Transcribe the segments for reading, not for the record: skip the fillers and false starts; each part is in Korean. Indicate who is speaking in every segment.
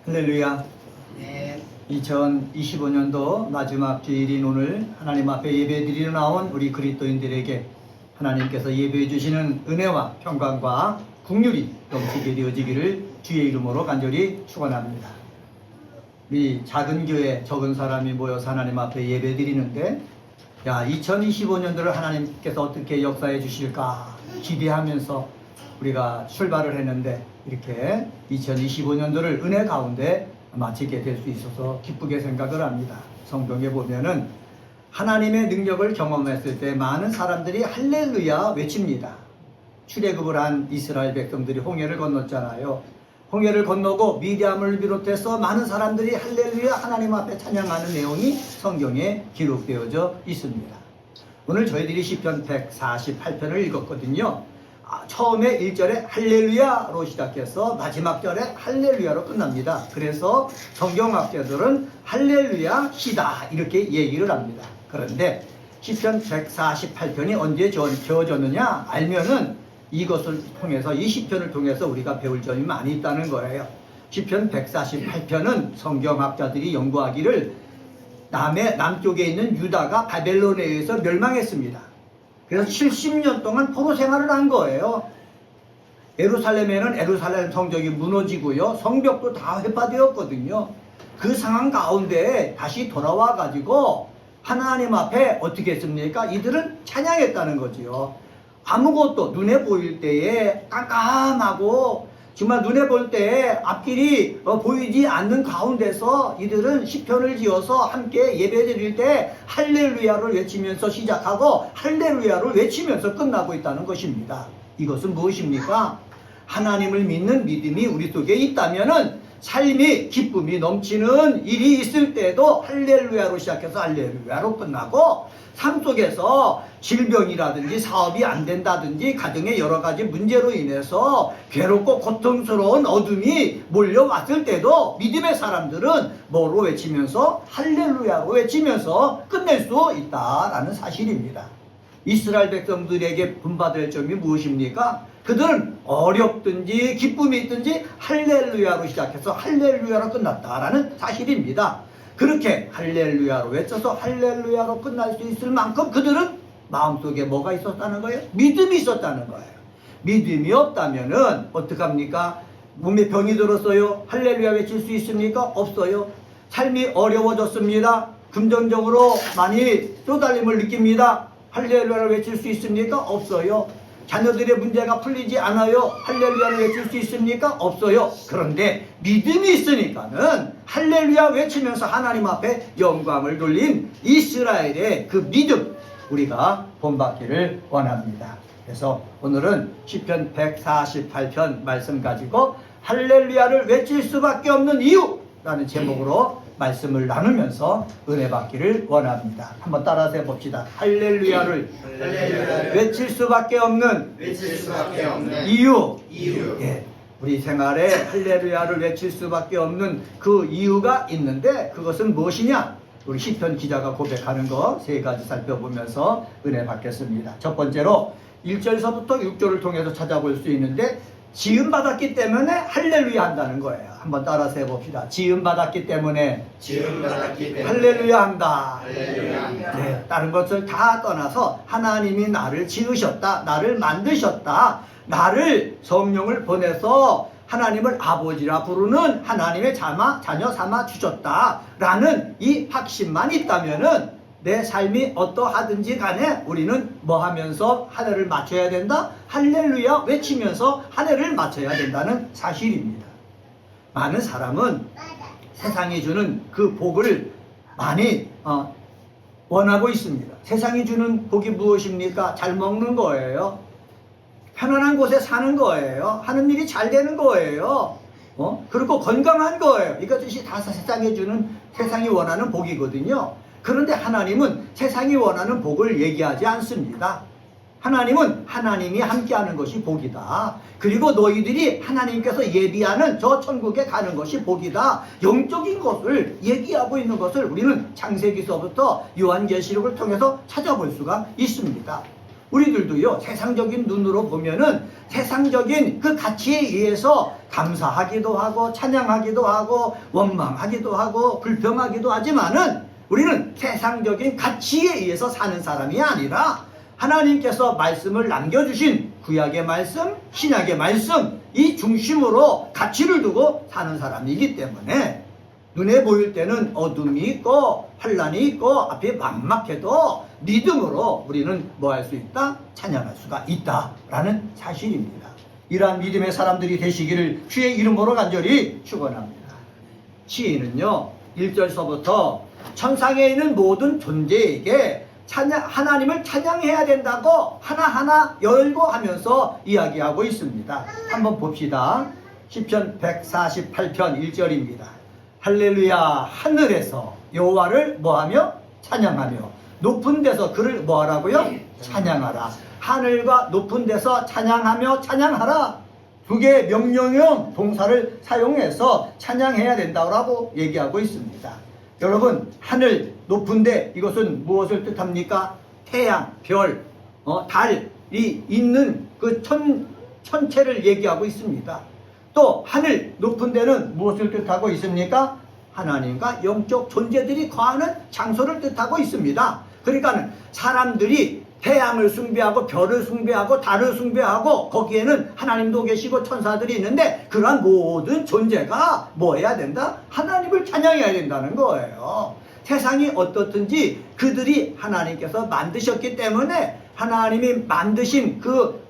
Speaker 1: 할렐루야.
Speaker 2: 네.
Speaker 1: 2025년도 마지막 주일인 오늘 하나님 앞에 예배드리러 나온 우리 그리스도인들에게 하나님께서 예배해 주시는 은혜와 평강과 긍휼이 넘치게 되어지기를 주의 이름으로 간절히 축원합니다. 우리 작은 교회 적은 사람이 모여서 하나님 앞에 예배드리는데 2025년도를 하나님께서 어떻게 역사해 주실까 기대하면서 우리가 출발을 했는데 이렇게 2025년도를 은혜 가운데 마치게 될 수 있어서 기쁘게 생각을 합니다. 성경에 보면은 하나님의 능력을 경험했을 때 많은 사람들이 할렐루야 외칩니다. 출애굽을 한 이스라엘 백성들이 홍해를 건넜잖아요. 홍해를 건너고 미디암을 비롯해서 많은 사람들이 할렐루야 하나님 앞에 찬양하는 내용이 성경에 기록되어져 있습니다. 오늘 저희들이 시편 148편을 읽었거든요. 처음에 1절에 할렐루야로 시작해서 마지막 절에 할렐루야로 끝납니다. 그래서 성경학자들은 할렐루야 시다 이렇게 얘기를 합니다. 그런데 시편 148편이 언제 지어졌느냐 알면은 이것을 통해서 이 시편을 통해서 우리가 배울 점이 많이 있다는 거예요. 시편 148편은 성경학자들이 연구하기를 남쪽에 있는 유다가 바벨론에 의해서 멸망했습니다. 그래서 70년 동안 포로 생활을 한 거예요. 예루살렘에는 예루살렘 성벽이 무너지고요. 성벽도 다 회파되었거든요. 그 상황 가운데 다시 돌아와 가지고 하나님 앞에 어떻게 했습니까? 이들은 찬양했다는 거지요. 아무것도 눈에 보일 때에 깜깜하고 정말 눈에 볼 때 앞길이 보이지 않는 가운데서 이들은 시편을 지어서 함께 예배드릴 때 할렐루야를 외치면서 시작하고 할렐루야를 외치면서 끝나고 있다는 것입니다. 이것은 무엇입니까? 하나님을 믿는 믿음이 우리 속에 있다면은 삶이 기쁨이 넘치는 일이 있을 때도 할렐루야로 시작해서 할렐루야로 끝나고 삶 속에서 질병이라든지 사업이 안 된다든지 가정의 여러 가지 문제로 인해서 괴롭고 고통스러운 어둠이 몰려왔을 때도 믿음의 사람들은 뭐로 외치면서 할렐루야로 외치면서 끝낼 수 있다라는 사실입니다. 이스라엘 백성들에게 분받을 점이 무엇입니까? 그들은 어렵든지 기쁨이 있든지 할렐루야로 시작해서 할렐루야로 끝났다라는 사실입니다. 그렇게 할렐루야로 외쳐서 할렐루야로 끝날 수 있을 만큼 그들은 마음속에 뭐가 있었다는 거예요? 믿음이 있었다는 거예요. 믿음이 없다면은 어떡합니까? 몸에 병이 들었어요. 할렐루야 외칠 수 있습니까? 없어요. 삶이 어려워졌습니다. 금전적으로 많이 쪼달림을 느낍니다. 할렐루야를 외칠 수 있습니까? 없어요. 자녀들의 문제가 풀리지 않아요. 할렐루야를 외칠 수 있습니까? 없어요. 그런데 믿음이 있으니까는 할렐루야 외치면서 하나님 앞에 영광을 돌린 이스라엘의 그 믿음 우리가 본받기를 원합니다. 그래서 오늘은 시편 148편 말씀 가지고 할렐루야를 외칠 수밖에 없는 이유라는 제목으로 말씀을 나누면서 은혜 받기를 원합니다. 한번 따라서 해봅시다. 할렐루야를 외칠 수밖에 없는 이유. 예, 우리 생활에 할렐루야를 외칠 수밖에 없는 그 이유가 있는데 그것은 무엇이냐? 우리 시편 기자가 고백하는 거 세 가지 살펴보면서 은혜 받겠습니다. 첫 번째로 1절서부터 6절을 통해서 찾아볼 수 있는데 지음받았기 때문에 할렐루야 한다는 거예요. 한번 따라서 해봅시다. 지음받았기 때문에 할렐루야 한다. 네, 다른 것을 다 떠나서 하나님이 나를 지으셨다. 나를 만드셨다. 나를 성령을 보내서 하나님을 아버지라 부르는 하나님의 자녀 삼아 주셨다. 라는 이 확신만 있다면은 내 삶이 어떠하든지 간에 우리는 뭐 하면서 한 해를 맞춰야 된다? 할렐루야 외치면서 한 해를 맞춰야 된다는 사실입니다. 많은 사람은 세상이 주는 그 복을 많이 원하고 있습니다. 세상이 주는 복이 무엇입니까? 잘 먹는 거예요. 편안한 곳에 사는 거예요. 하는 일이 잘 되는 거예요. 그리고 건강한 거예요. 이것이 다 세상이 원하는 복이거든요. 그런데 하나님은 세상이 원하는 복을 얘기하지 않습니다. 하나님은 하나님이 함께하는 것이 복이다. 그리고 너희들이 하나님께서 예비하는 저 천국에 가는 것이 복이다. 영적인 것을 얘기하고 있는 것을 우리는 창세기서부터 요한계시록을 통해서 찾아볼 수가 있습니다. 우리들도요, 세상적인 눈으로 보면은 세상적인 그 가치에 의해서 감사하기도 하고 찬양하기도 하고 원망하기도 하고 불평하기도 하지만은 우리는 세상적인 가치에 의해서 사는 사람이 아니라 하나님께서 말씀을 남겨주신 구약의 말씀, 신약의 말씀, 이 중심으로 가치를 두고 사는 사람이기 때문에 눈에 보일 때는 어둠이 있고 환란이 있고 앞에 막막해도 믿음으로 우리는 뭐 할 수 있다? 찬양할 수가 있다라는 사실입니다. 이러한 믿음의 사람들이 되시기를 주의 이름으로 간절히 축원합니다. 시인은요, 1절서부터 천상에 있는 모든 존재에게 하나님을 찬양해야 된다고 하나하나 열고 하면서 이야기하고 있습니다. 한번 봅시다. 시편 148편 1절입니다. 할렐루야, 하늘에서 여호와를 뭐하며? 찬양하며 높은 데서 그를 뭐하라고요? 찬양하라. 하늘과 높은 데서 찬양하며 찬양하라. 두 개의 명령형 동사를 사용해서 찬양해야 된다고 얘기하고 있습니다. 여러분, 하늘 높은데 이것은 무엇을 뜻합니까? 태양, 별, 달이 있는 그 천체를 얘기하고 있습니다. 또 하늘 높은 데는 무엇을 뜻하고 있습니까? 하나님과 영적 존재들이 거하는 장소를 뜻하고 있습니다. 그러니까 사람들이 태양을 숭배하고 별을 숭배하고 달을 숭배하고 거기에는 하나님도 계시고 천사들이 있는데 그러한 모든 존재가 뭐 해야 된다? 하나님을 찬양해야 된다는 거예요. 세상이 어떻든지 그들이 하나님께서 만드셨기 때문에 하나님이 만드신 그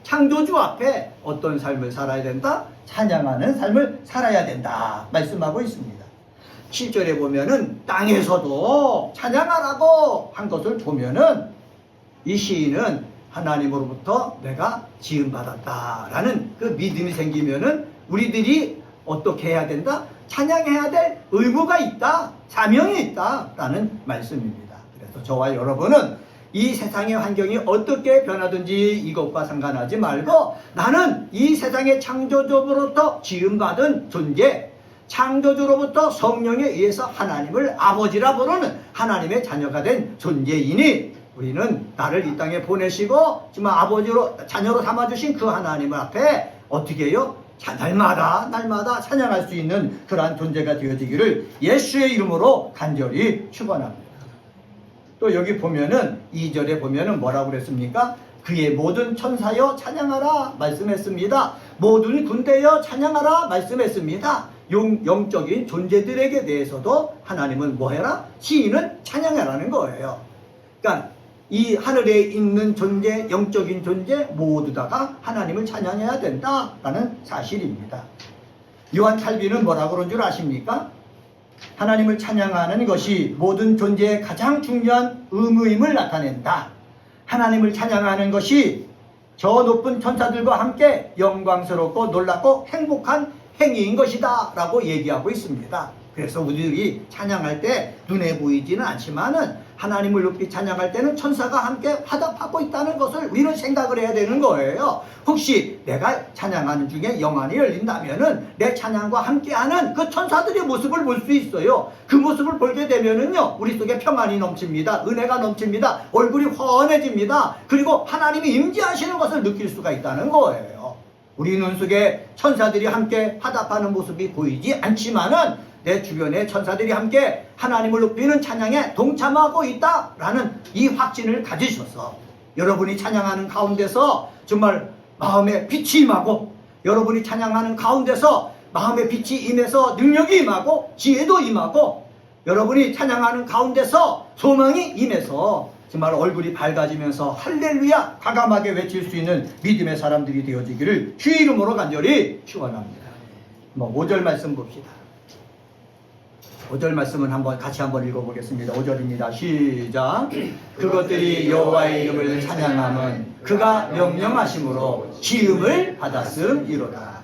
Speaker 1: 창조주 앞에 어떤 삶을 살아야 된다? 찬양하는 삶을 살아야 된다 말씀하고 있습니다. 7절에 보면은 땅에서도 찬양하라고 한 것을 보면은 이 시인은 하나님으로부터 내가 지음받았다라는 그 믿음이 생기면은 우리들이 어떻게 해야 된다? 찬양해야 될 의무가 있다, 사명이 있다라는 말씀입니다. 그래서 저와 여러분은 이 세상의 환경이 어떻게 변하든지 이것과 상관하지 말고 나는 이 세상의 창조주로부터 지음받은 존재, 창조주로부터 성령에 의해서 하나님을 아버지라 부르는 하나님의 자녀가 된 존재이니 우리는 나를 이 땅에 보내시고 지금 아버지로 자녀로 삼아주신 그 하나님 앞에 어떻게 해요? 날마다 찬양할 수 있는 그러한 존재가 되어지기를 예수의 이름으로 간절히 축원합니다. 또 여기 보면은 2절에 보면은 뭐라고 그랬습니까? 그의 모든 천사여 찬양하라 말씀했습니다. 모든 군대여 찬양하라 말씀했습니다. 영적인 존재들에게 대해서도 하나님은 뭐해라? 시인은 찬양하라는 거예요. 그러니까 이 하늘에 있는 존재, 영적인 존재 모두 다가 하나님을 찬양해야 된다라는 사실입니다. 요한 칼빈은 뭐라고 그런 줄 아십니까? 하나님을 찬양하는 것이 모든 존재의 가장 중요한 의무임을 나타낸다. 하나님을 찬양하는 것이 저 높은 천사들과 함께 영광스럽고 놀랍고 행복한 행위인 것이다 라고 얘기하고 있습니다. 그래서 우리들이 찬양할 때 눈에 보이지는 않지만은 하나님을 높이 찬양할 때는 천사가 함께 화답하고 있다는 것을 우리는 생각을 해야 되는 거예요. 혹시 내가 찬양하는 중에 영안이 열린다면은 내 찬양과 함께하는 그 천사들의 모습을 볼 수 있어요. 그 모습을 보게 되면은요, 우리 속에 평안이 넘칩니다. 은혜가 넘칩니다. 얼굴이 환해집니다. 그리고 하나님이 임재하시는 것을 느낄 수가 있다는 거예요. 우리 눈 속에 천사들이 함께 화답하는 모습이 보이지 않지만은 내 주변에 천사들이 함께 하나님을 높이는 찬양에 동참하고 있다라는 이 확신을 가지셔서 여러분이 찬양하는 가운데서 정말 마음에 빛이 임하고 여러분이 찬양하는 가운데서 마음에 빛이 임해서 능력이 임하고 지혜도 임하고 여러분이 찬양하는 가운데서 소망이 임해서 정말 얼굴이 밝아지면서 할렐루야 과감하게 외칠 수 있는 믿음의 사람들이 되어지기를 주의 이름으로 간절히 축원합니다. 5절 말씀 봅시다. 5절 말씀은 같이 한번 읽어보겠습니다. 5절입니다. 시작. 그것들이 여호와의 이름을 찬양함은 그가 명령하심으로 지음을 받았음이로다.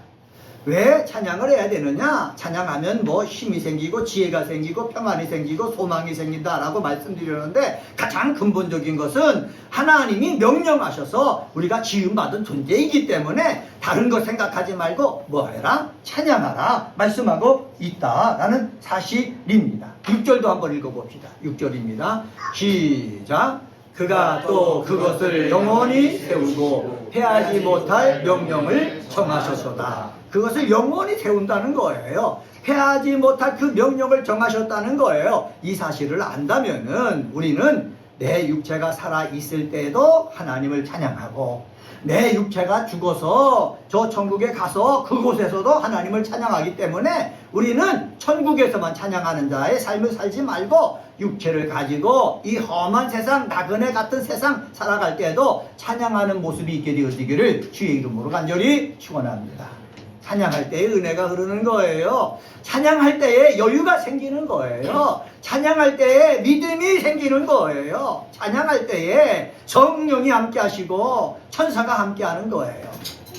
Speaker 1: 왜 찬양을 해야 되느냐? 찬양하면 뭐 힘이 생기고 지혜가 생기고 평안이 생기고 소망이 생긴다라고 말씀드렸는데 가장 근본적인 것은 하나님이 명령하셔서 우리가 지음받은 존재이기 때문에 다른 거 생각하지 말고 뭐 해라? 찬양하라 말씀하고 있다라는 사실입니다. 6절도 한번 읽어봅시다. 6절입니다. 시작. 그가 또 그것을 영원히 세우고 패하지 못할 명령을 정하셨도다. 그것을 영원히 세운다는 거예요. 패하지 못할 그 명령을 정하셨다는 거예요. 이 사실을 안다면은 우리는 내 육체가 살아 있을 때에도 하나님을 찬양하고, 내 육체가 죽어서 저 천국에 가서 그곳에서도 하나님을 찬양하기 때문에 우리는 천국에서만 찬양하는 자의 삶을 살지 말고 육체를 가지고 이 험한 세상, 나그네 같은 세상 살아갈 때에도 찬양하는 모습이 있게 되어지기를 주의 이름으로 간절히 축원합니다. 찬양할 때에 은혜가 흐르는 거예요. 찬양할 때에 여유가 생기는 거예요. 찬양할 때에 믿음이 생기는 거예요. 찬양할 때에 성령이 함께 하시고 천사가 함께 하는 거예요.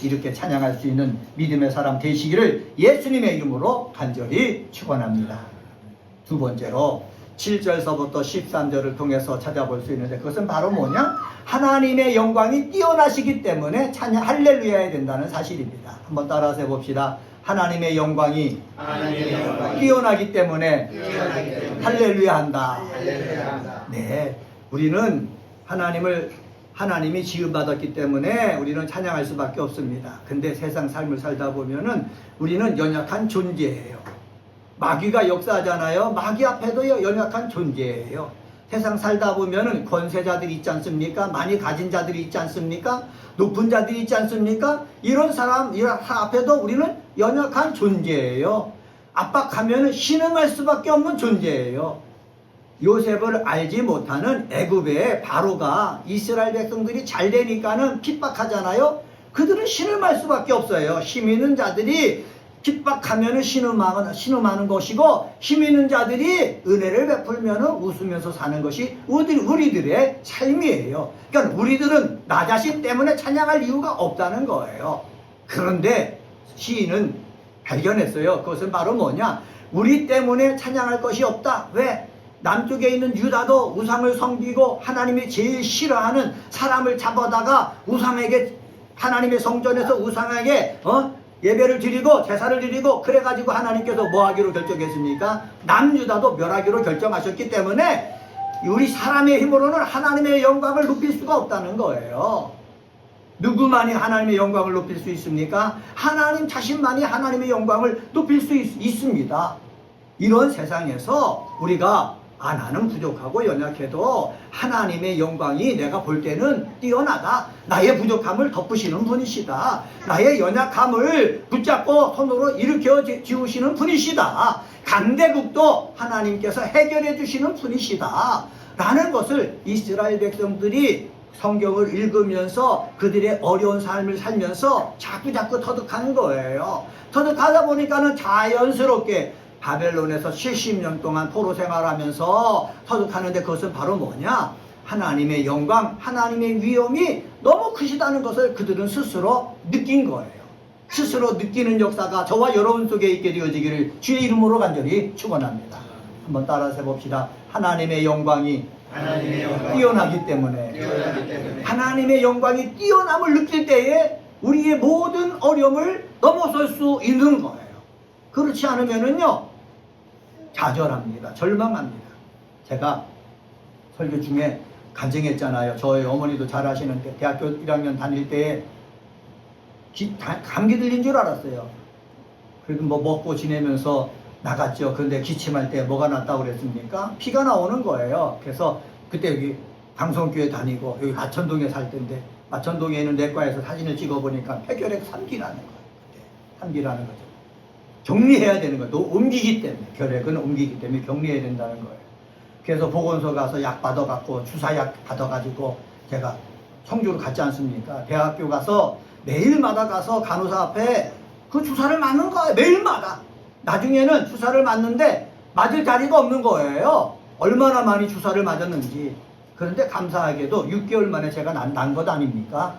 Speaker 1: 이렇게 찬양할 수 있는 믿음의 사람 되시기를 예수님의 이름으로 간절히 축원합니다. 두 번째로 7절서부터 13절을 통해서 찾아볼 수 있는데, 그것은 바로 뭐냐? 하나님의 영광이 뛰어나시기 때문에 찬양 할렐루야 해야 된다는 사실입니다. 한번 따라서 해봅시다. 하나님의 영광이 뛰어나기 때문에 할렐루야 한다. 네, 우리는 하나님이 지음받았기 때문에 우리는 찬양할 수밖에 없습니다. 근데 세상 삶을 살다 보면은 우리는 연약한 존재예요. 마귀가 역사하잖아요. 마귀 앞에도 연약한 존재예요. 세상 살다 보면은 권세자들이 있지 않습니까? 많이 가진 자들이 있지 않습니까? 높은 자들이 있지 않습니까? 이런 사람 앞에도 우리는 연약한 존재예요. 압박하면 신음할 수밖에 없는 존재예요. 요셉을 알지 못하는 애굽의 바로가 이스라엘 백성들이 잘 되니까는 핍박하잖아요. 그들은 신음할 수밖에 없어요. 힘 있는 자들이 핍박하면은 신음하는 것이고, 힘 있는 자들이 은혜를 베풀면은 웃으면서 사는 것이 우리들의 삶이에요. 그러니까 우리들은 나 자신 때문에 찬양할 이유가 없다는 거예요. 그런데 시인은 발견했어요. 그것은 바로 뭐냐? 우리 때문에 찬양할 것이 없다. 왜? 남쪽에 있는 유다도 우상을 섬기고 하나님이 제일 싫어하는 사람을 잡아다가 우상에게, 하나님의 성전에서 우상에게 예배를 드리고 제사를 드리고 그래가지고 하나님께서 뭐 하기로 결정했습니까? 남유다도 멸하기로 결정하셨기 때문에 우리 사람의 힘으로는 하나님의 영광을 높일 수가 없다는 거예요. 누구만이 하나님의 영광을 높일 수 있습니까? 하나님 자신만이 하나님의 영광을 높일 수 있습니다. 이런 세상에서 우리가 나는 부족하고 연약해도 하나님의 영광이 내가 볼 때는 뛰어나다. 나의 부족함을 덮으시는 분이시다. 나의 연약함을 붙잡고 손으로 일으켜 지우시는 분이시다. 강대국도 하나님께서 해결해 주시는 분이시다. 라는 것을 이스라엘 백성들이 성경을 읽으면서 그들의 어려운 삶을 살면서 자꾸 터득하는 거예요. 터득하다 보니까는 자연스럽게 바벨론에서 70년 동안 포로 생활하면서 터득하는데, 그것은 바로 뭐냐? 하나님의 영광, 하나님의 위엄이 너무 크시다는 것을 그들은 스스로 느낀 거예요. 스스로 느끼는 역사가 저와 여러분 속에 있게 되어지기를 주의 이름으로 간절히 축원합니다. 한번 따라서 해봅시다. 하나님의 영광이 뛰어나기 때문에 하나님의 영광이 뛰어남을 느낄 때에 우리의 모든 어려움을 넘어설 수 있는 거예요. 그렇지 않으면은요, 좌절합니다. 절망합니다. 제가 설교 중에 간증했잖아요. 저희 어머니도 잘 아시는데 대학교 1학년 다닐 때에 감기 들린 줄 알았어요. 그래도 뭐 먹고 지내면서 나갔죠. 그런데 기침할 때 뭐가 났다고 그랬습니까? 피가 나오는 거예요. 그래서 그때 여기 방송교회 다니고 여기 마천동에 살 때인데, 마천동에 있는 내과에서 사진을 찍어보니까 폐결핵 3기라는 거예요. 그때 3기라는 거죠. 격리해야 되는 거예요. 옮기기 때문에, 결핵은 옮기기 때문에 격리해야 된다는 거예요. 그래서 보건소 가서 약 받아갖고 주사약 받아가지고 제가 청주로 갔지 않습니까? 대학교 가서 매일마다 가서 간호사 앞에 그 주사를 맞는 거예요. 매일마다. 나중에는 주사를 맞는데 맞을 자리가 없는 거예요. 얼마나 많이 주사를 맞았는지. 그런데 감사하게도 6개월 만에 제가 난 것 아닙니까?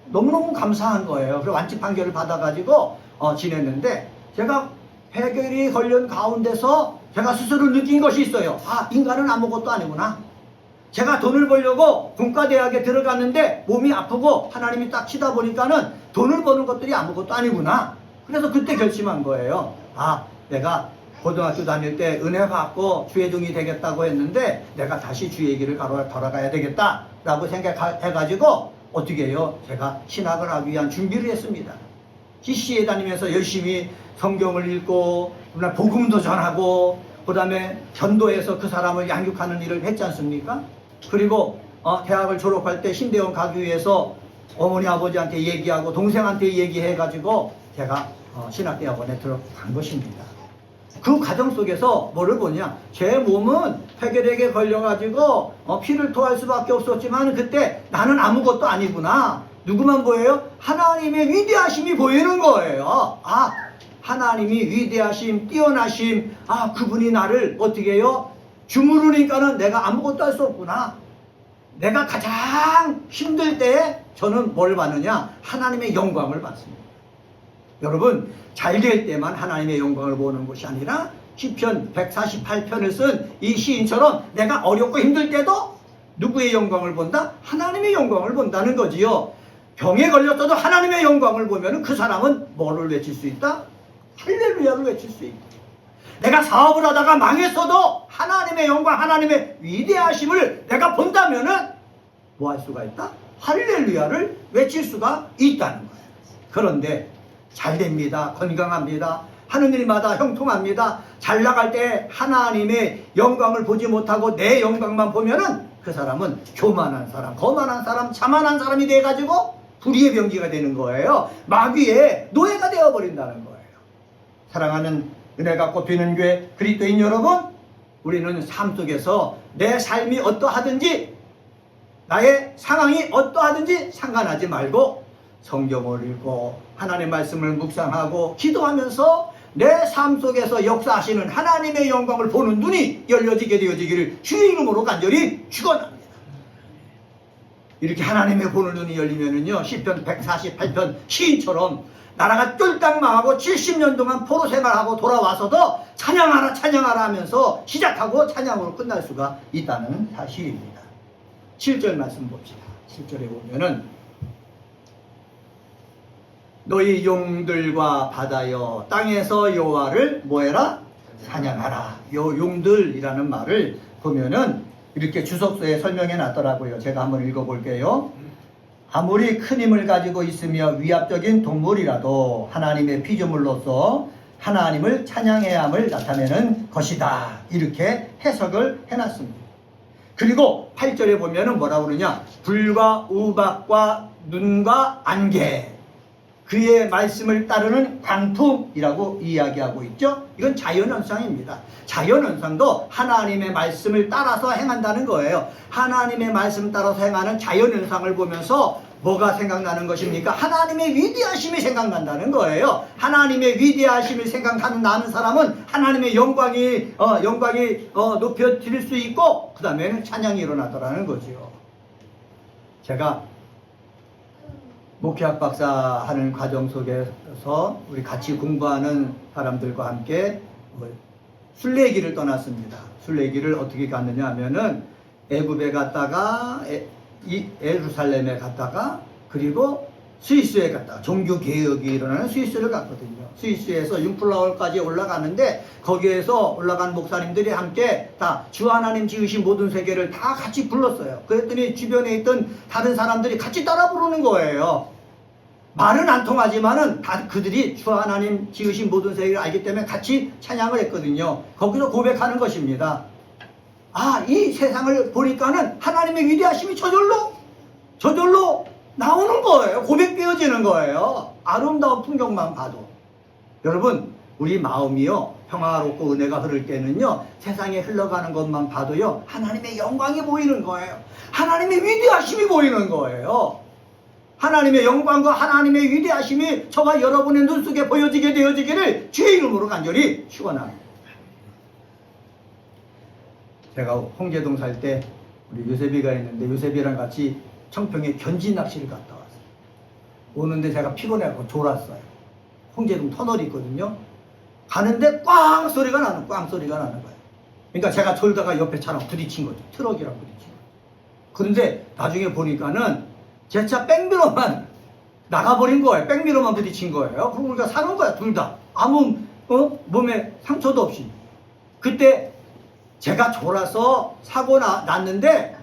Speaker 1: 너무너무 감사한 거예요. 그리고 완치 판결을 받아가지고 지냈는데, 제가 폐결이 걸린 가운데서 제가 스스로 느낀 것이 있어요. 인간은 아무것도 아니구나. 제가 돈을 벌려고 공과대학에 들어갔는데 몸이 아프고 하나님이 딱 치다 보니까는 돈을 버는 것들이 아무것도 아니구나. 그래서 그때 결심한 거예요. 내가 고등학교 다닐 때 은혜 받고 주회종이 되겠다고 했는데 내가 다시 주의 길을 걸어가야 되겠다라고 생각해가지고 어떻게 해요? 제가 신학을 하기 위한 준비를 했습니다. CC에 다니면서 열심히 성경을 읽고 그다음에 복음도 전하고 그다음에 전도해서 그 사람을 양육하는 일을 했지 않습니까? 그리고 대학을 졸업할 때 신대원 가기 위해서 어머니 아버지한테 얘기하고 동생한테 얘기해가지고 제가 신학대학원에 들어간 것입니다. 그 과정 속에서 뭐를 보냐, 제 몸은 폐결핵에 걸려가지고 피를 토할 수밖에 없었지만 그때 나는 아무것도 아니구나. 누구만 보여요? 하나님의 위대하심이 보이는 거예요. 아, 하나님이 위대하심, 뛰어나심, 아, 그분이 나를 어떻게 해요? 주무르니까는 내가 아무것도 할 수 없구나. 내가 가장 힘들 때 저는 뭘 받느냐? 하나님의 영광을 받습니다. 여러분, 잘 될 때만 하나님의 영광을 보는 것이 아니라 시편 148편을 쓴 이 시인처럼 내가 어렵고 힘들 때도 누구의 영광을 본다? 하나님의 영광을 본다는 거지요. 병에 걸렸어도 하나님의 영광을 보면 그 사람은 뭐를 외칠 수 있다? 할렐루야를 외칠 수 있다. 내가 사업을 하다가 망했어도 하나님의 영광, 하나님의 위대하심을 내가 본다면은 뭐 할 수가 있다? 할렐루야를 외칠 수가 있다는 거예요. 그런데 잘 됩니다. 건강합니다. 하는 일마다 형통합니다. 잘 나갈 때 하나님의 영광을 보지 못하고 내 영광만 보면은 그 사람은 교만한 사람, 거만한 사람, 자만한 사람이 돼가지고 불의의 병기가 되는 거예요. 마귀의 노예가 되어버린다는 거예요. 사랑하는 은혜가 꽃피는 교회 그리스도인 여러분, 우리는 삶 속에서 내 삶이 어떠하든지 나의 상황이 어떠하든지 상관하지 말고 성경을 읽고 하나님의 말씀을 묵상하고 기도하면서 내 삶 속에서 역사하시는 하나님의 영광을 보는 눈이 열려지게 되어지기를 주의 이름으로 간절히 축원합니다. 이렇게 하나님의 보는 눈이 열리면은요, 시편 148편 시인처럼 나라가 쫄딱 망하고 70년 동안 포로 생활하고 돌아와서도 찬양하라 찬양하라 하면서 시작하고 찬양으로 끝날 수가 있다는 사실입니다. 7절 말씀 봅시다. 7절에 보면은 너희 용들과 바다여 땅에서 여호와를 뭐해라? 찬양하라. 요 용들이라는 말을 보면은 이렇게 주석서에 설명해 놨더라고요. 제가 한번 읽어볼게요. 아무리 큰 힘을 가지고 있으며 위압적인 동물이라도 하나님의 피조물로서 하나님을 찬양해야 함을 나타내는 것이다. 이렇게 해석을 해놨습니다. 그리고 8절에 보면은 뭐라고 그러냐? 불과 우박과 눈과 안개, 그의 말씀을 따르는 광풍이라고 이야기하고 있죠. 이건 자연현상입니다. 자연현상도 하나님의 말씀을 따라서 행한다는 거예요. 하나님의 말씀 따라서 행하는 자연현상을 보면서 뭐가 생각나는 것입니까? 하나님의 위대하심이 생각난다는 거예요. 하나님의 위대하심이 생각나는 사람은 하나님의 영광이 높여질 수 있고 그 다음에는 찬양이 일어나더라는 거죠. 제가 목회학 박사 하는 과정 속에서 우리 같이 공부하는 사람들과 함께 순례길을 떠났습니다. 순례길을 어떻게 갔느냐 하면은 애굽에 갔다가 예루살렘에 갔다가 그리고 스위스에 갔다가 종교 개혁이 일어나는 스위스를 갔거든요. 스위스에서 융플라월까지 올라가는데 거기에서 올라간 목사님들이 함께 다 주 하나님 지으신 모든 세계를 다 같이 불렀어요. 그랬더니 주변에 있던 다른 사람들이 같이 따라 부르는 거예요. 말은 안 통하지만은 다 그들이 주 하나님 지으신 모든 세계를 알기 때문에 같이 찬양을 했거든요. 거기서 고백하는 것입니다. 아, 이 세상을 보니까는 하나님의 위대하심이 저절로 나오는 거예요. 고백되어지는 거예요. 아름다운 풍경만 봐도. 여러분, 우리 마음이요, 평화롭고 은혜가 흐를 때는요, 세상에 흘러가는 것만 봐도요, 하나님의 영광이 보이는 거예요. 하나님의 위대하심이 보이는 거예요. 하나님의 영광과 하나님의 위대하심이 저와 여러분의 눈 속에 보여지게 되어지기를 주의 이름으로 간절히 축원합니다. 제가 홍제동 살 때 우리 요셉이가 있는데 요셉이랑 같이 청평에 견지 낚시를 갔다 왔어요. 오는데 제가 피곤해서 졸았어요. 홍제동 터널이 있거든요. 가는데 꽝 소리가 나는 거예요. 그러니까 제가 졸다가 옆에 차랑 부딪힌 거죠. 트럭이랑 부딪힌 거죠. 그런데 나중에 보니까는 제 차 백미러만 나가버린 거예요. 백미러만 부딪힌 거예요. 그럼 우리가 사는 거야, 둘 다. 아무 몸에 상처도 없이. 그때 제가 졸아서 사고 났는데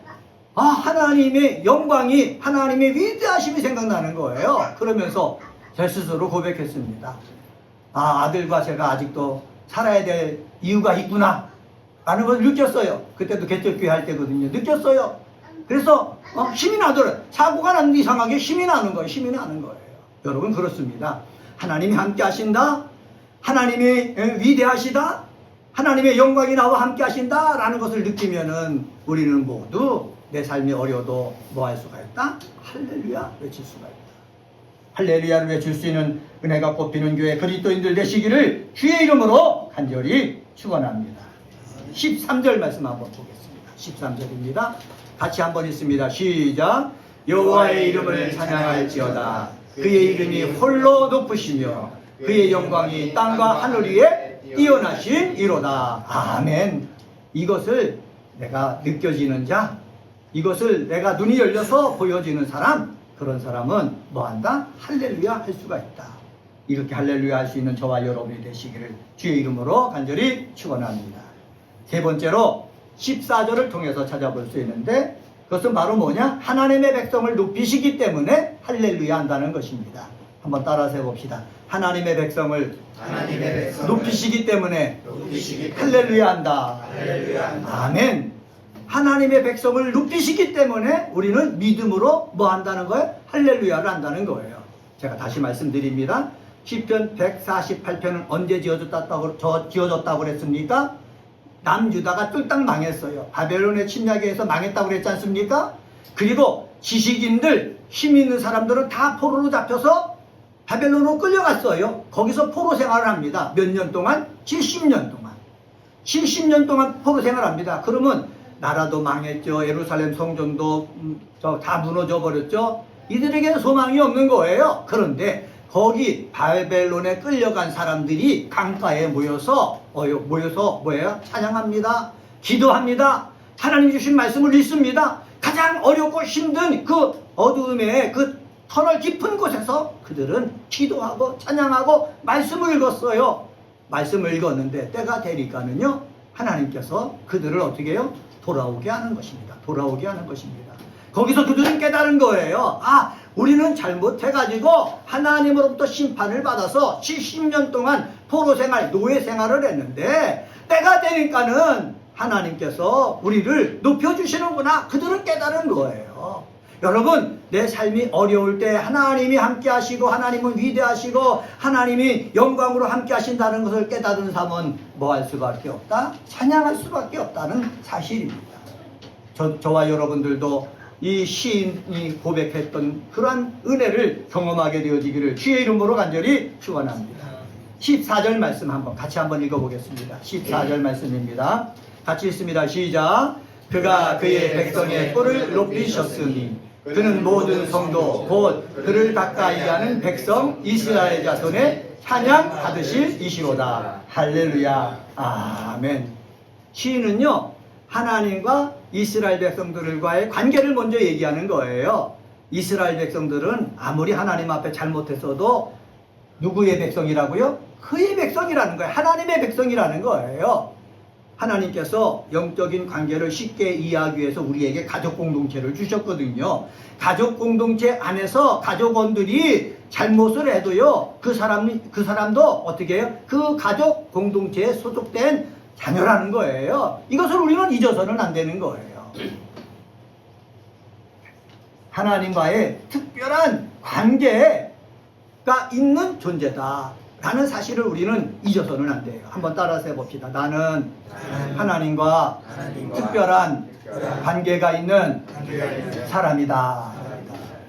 Speaker 1: 하나님의 영광이, 하나님의 위대하심이 생각나는 거예요. 그러면서 제 스스로 고백했습니다. 아들과 제가 아직도 살아야 될 이유가 있구나 라는 걸 느꼈어요. 그때도 개척교회 할 때거든요. 느꼈어요. 그래서 힘이 나더라고요. 사고가 났는데 이상하게 힘이 나는 거예요. 힘이 나는 거예요. 여러분, 그렇습니다. 하나님이 함께 하신다, 하나님이 위대하시다, 하나님의 영광이 나와 함께 하신다 라는 것을 느끼면은 우리는 모두 내 삶이 어려도 뭐 할 수가 있다? 할렐루야 외칠 수가 있다. 할렐루야를 외칠 수 있는 은혜가 꽃피는 교회 그리스도인들 되시기를 주의 이름으로 간절히 축원합니다. 13절 말씀 한번 보겠습니다. 13절입니다. 같이 한번 읽습니다. 시작. 여호와의 이름을 찬양할지어다. 그의 이름이 홀로 높으시며 그의 영광이 땅과 하늘 위에 뛰어나신 이로다. 아멘. 이것을 내가 느껴지는 자, 이것을 내가 눈이 열려서 보여지는 사람, 그런 사람은 뭐한다? 할렐루야 할 수가 있다. 이렇게 할렐루야 할 수 있는 저와 여러분이 되시기를 주의 이름으로 간절히 축원합니다. 세 번째로 14절을 통해서 찾아볼 수 있는데, 그것은 바로 뭐냐? 하나님의 백성을 높이시기 때문에 할렐루야 한다는 것입니다. 한번 따라서 해봅시다. 하나님의 백성을 높이시기 때문에 할렐루야 한다. 아멘. 하나님의 백성을 높이시기 때문에 우리는 믿음으로 뭐 한다는 거예요? 할렐루야를 한다는 거예요. 제가 다시 말씀드립니다. 시편 148편은 언제 지어졌다고 그랬습니까? 남유다가 쫄딱 망했어요. 바벨론의 침략에 의해서 망했다고 그랬지 않습니까? 그리고 지식인들, 힘 있는 사람들은 다 포로로 잡혀서 바벨론으로 끌려갔어요. 거기서 포로 생활을 합니다. 몇 년 동안? 70년 동안. 70년 동안 포로 생활을 합니다. 그러면 나라도 망했죠. 예루살렘 성전도 다 무너져 버렸죠. 이들에게는 소망이 없는 거예요. 그런데 거기 바벨론에 끌려간 사람들이 강가에 모여서 뭐예요? 찬양합니다. 기도합니다. 하나님 주신 말씀을 읽습니다. 가장 어렵고 힘든 그 어두움의 그 터널 깊은 곳에서 그들은 기도하고 찬양하고 말씀을 읽었어요. 말씀을 읽었는데 때가 되니까는요, 하나님께서 그들을 어떻게 해요? 돌아오게 하는 것입니다. 돌아오게 하는 것입니다. 거기서 그들은 깨달은 거예요. 우리는 잘못해가지고 하나님으로부터 심판을 받아서 70년 동안 포로 생활, 노예 생활을 했는데 때가 되니까는 하나님께서 우리를 높여주시는구나. 그들은 깨달은 거예요. 여러분, 내 삶이 어려울 때 하나님이 함께 하시고 하나님은 위대하시고 하나님이 영광으로 함께 하신다는 것을 깨달은 사람은 뭐 할 수밖에 없다? 찬양할 수밖에 없다는 사실입니다. 저와 여러분들도 이 시인이 고백했던 그러한 은혜를 경험하게 되어지기를 주의 이름으로 간절히 축원합니다. 14절 말씀 같이 한번 읽어보겠습니다. 14절 말씀입니다. 같이 읽습니다. 시작. 그가 그의 백성의 뿔을 높이셨으니 그는 모든 성도 곧 그를 가까이 하는 백성 이스라엘 자손의 찬양 받으실 이시로다. 할렐루야. 아멘. 시인은요, 하나님과 이스라엘 백성들과의 관계를 먼저 얘기하는 거예요. 이스라엘 백성들은 아무리 하나님 앞에 잘못했어도 누구의 백성이라고요? 그의 백성이라는 거예요. 하나님의 백성이라는 거예요. 하나님께서 영적인 관계를 쉽게 이해하기 위해서 우리에게 가족 공동체를 주셨거든요. 가족 공동체 안에서 가족원들이 잘못을 해도요, 그 사람도 어떻게 해요? 그 가족 공동체에 소속된 자녀라는 거예요. 이것을 우리는 잊어서는 안 되는 거예요. 하나님과의 특별한 관계가 있는 존재다 라는 사실을 우리는 잊어서는 안 돼요. 한번 따라서 해봅시다. 나는 하나님과 특별한 관계가 있는 사람이다.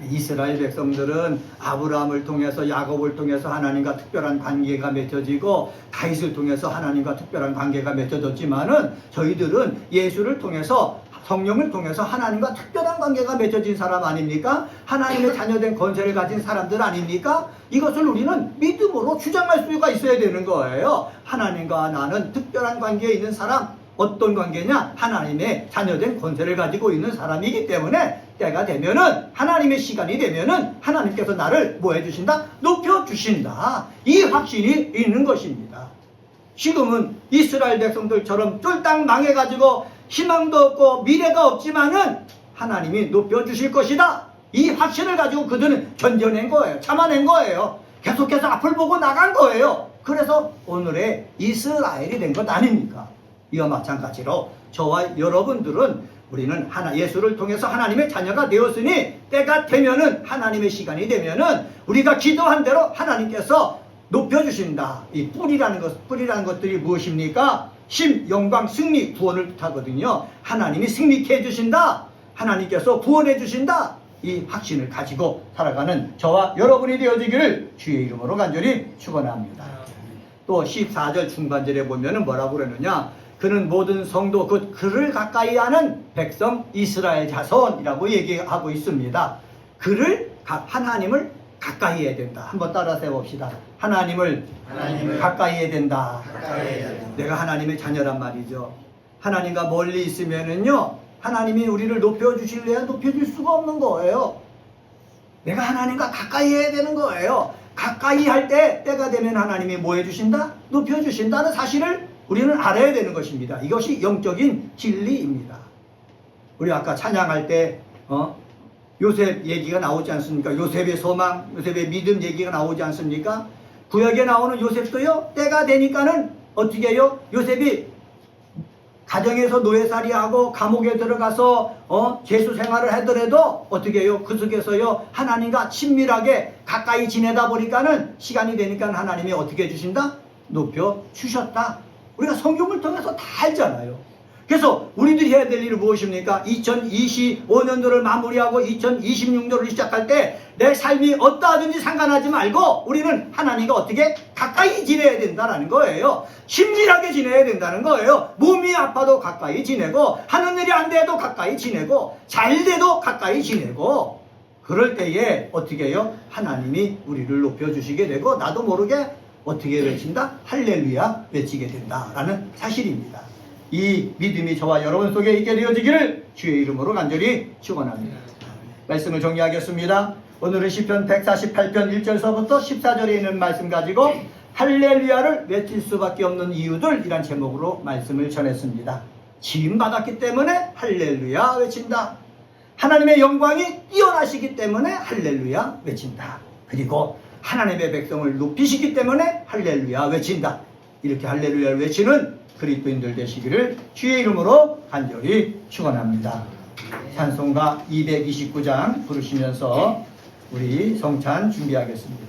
Speaker 1: 이스라엘 백성들은 아브라함을 통해서, 야곱을 통해서 하나님과 특별한 관계가 맺혀지고 다윗을 통해서 하나님과 특별한 관계가 맺혀졌지만은 저희들은 예수를 통해서, 성령을 통해서 하나님과 특별한 관계가 맺혀진 사람 아닙니까? 하나님의 자녀된 권세를 가진 사람들 아닙니까? 이것을 우리는 믿음으로 주장할 수가 있어야 되는 거예요. 하나님과 나는 특별한 관계에 있는 사람. 어떤 관계냐? 하나님의 자녀된 권세를 가지고 있는 사람이기 때문에 때가 되면은, 하나님의 시간이 되면은 하나님께서 나를 뭐 해주신다? 높여주신다. 이 확신이 있는 것입니다. 지금은 이스라엘 백성들처럼 쫄딱 망해가지고 희망도 없고 미래가 없지만은 하나님이 높여주실 것이다. 이 확신을 가지고 그들은 견뎌낸 거예요. 참아낸 거예요. 계속해서 앞을 보고 나간 거예요. 그래서 오늘의 이스라엘이 된 것 아닙니까? 이와 마찬가지로 저와 여러분들은 우리는 예수를 통해서 하나님의 자녀가 되었으니 때가 되면은 하나님의 시간이 되면은 우리가 기도한 대로 하나님께서 높여주신다. 이 뿌리라는 것들이 무엇입니까? 힘, 영광, 승리, 구원을 뜻하거든요. 하나님이 승리케 해주신다. 하나님께서 구원해 주신다. 이 확신을 가지고 살아가는 저와 여러분이 되어지기를 주의 이름으로 간절히 축원합니다. 또 14절 중반절에 보면은 뭐라고 그러느냐? 그는 모든 성도 곧 그를 가까이 하는 백성 이스라엘 자손이라고 얘기하고 있습니다. 하나님을 가까이 해야 된다. 한번 따라서 해봅시다. 하나님을 가까이 해야 된다. 내가 하나님의 자녀란 말이죠. 하나님과 멀리 있으면은요, 하나님이 우리를 높여주실래야 높여줄 수가 없는 거예요. 내가 하나님과 가까이 해야 되는 거예요. 가까이 할 때가 되면 하나님이 뭐 해주신다? 높여주신다는 사실을 우리는 알아야 되는 것입니다. 이것이 영적인 진리입니다. 우리 아까 찬양할 때 요셉 얘기가 나오지 않습니까? 요셉의 소망, 요셉의 믿음 얘기가 나오지 않습니까? 구약에 나오는 요셉도요, 때가 되니까는 어떻게 해요? 요셉이 가정에서 노예살이하고 감옥에 들어가서 재수 생활을 하더라도 어떻게 해요? 그 속에서요, 하나님과 친밀하게 가까이 지내다 보니까는 시간이 되니까 하나님이 어떻게 해주신다? 높여 주셨다. 우리가 성경을 통해서 다 알잖아요. 그래서 우리들이 해야 될 일은 무엇입니까? 2025년도를 마무리하고 2026년도를 시작할 때 내 삶이 어떠하든지 상관하지 말고 우리는 하나님과 어떻게 가까이 지내야 된다는 거예요. 친밀하게 지내야 된다는 거예요. 몸이 아파도 가까이 지내고 하는 일이 안 돼도 가까이 지내고 잘 돼도 가까이 지내고 그럴 때에 어떻게 해요? 하나님이 우리를 높여주시게 되고 나도 모르게 어떻게 외친다? 할렐루야 외치게 된다라는 사실입니다. 이 믿음이 저와 여러분 속에 있게 되어지기를 주의 이름으로 간절히 축원합니다. 말씀을 정리하겠습니다. 오늘은 시편 148편 1절서부터 14절에 있는 말씀 가지고 할렐루야를 외칠 수밖에 없는 이유들이란 제목으로 말씀을 전했습니다. 지음받았기 때문에 할렐루야 외친다. 하나님의 영광이 뛰어나시기 때문에 할렐루야 외친다. 그리고 하나님의 백성을 높이시기 때문에 할렐루야 외친다. 이렇게 할렐루야를 외치는 그리스도인들 되시기를 주의 이름으로 간절히 축원합니다. 찬송가 229장 부르시면서 우리 성찬 준비하겠습니다.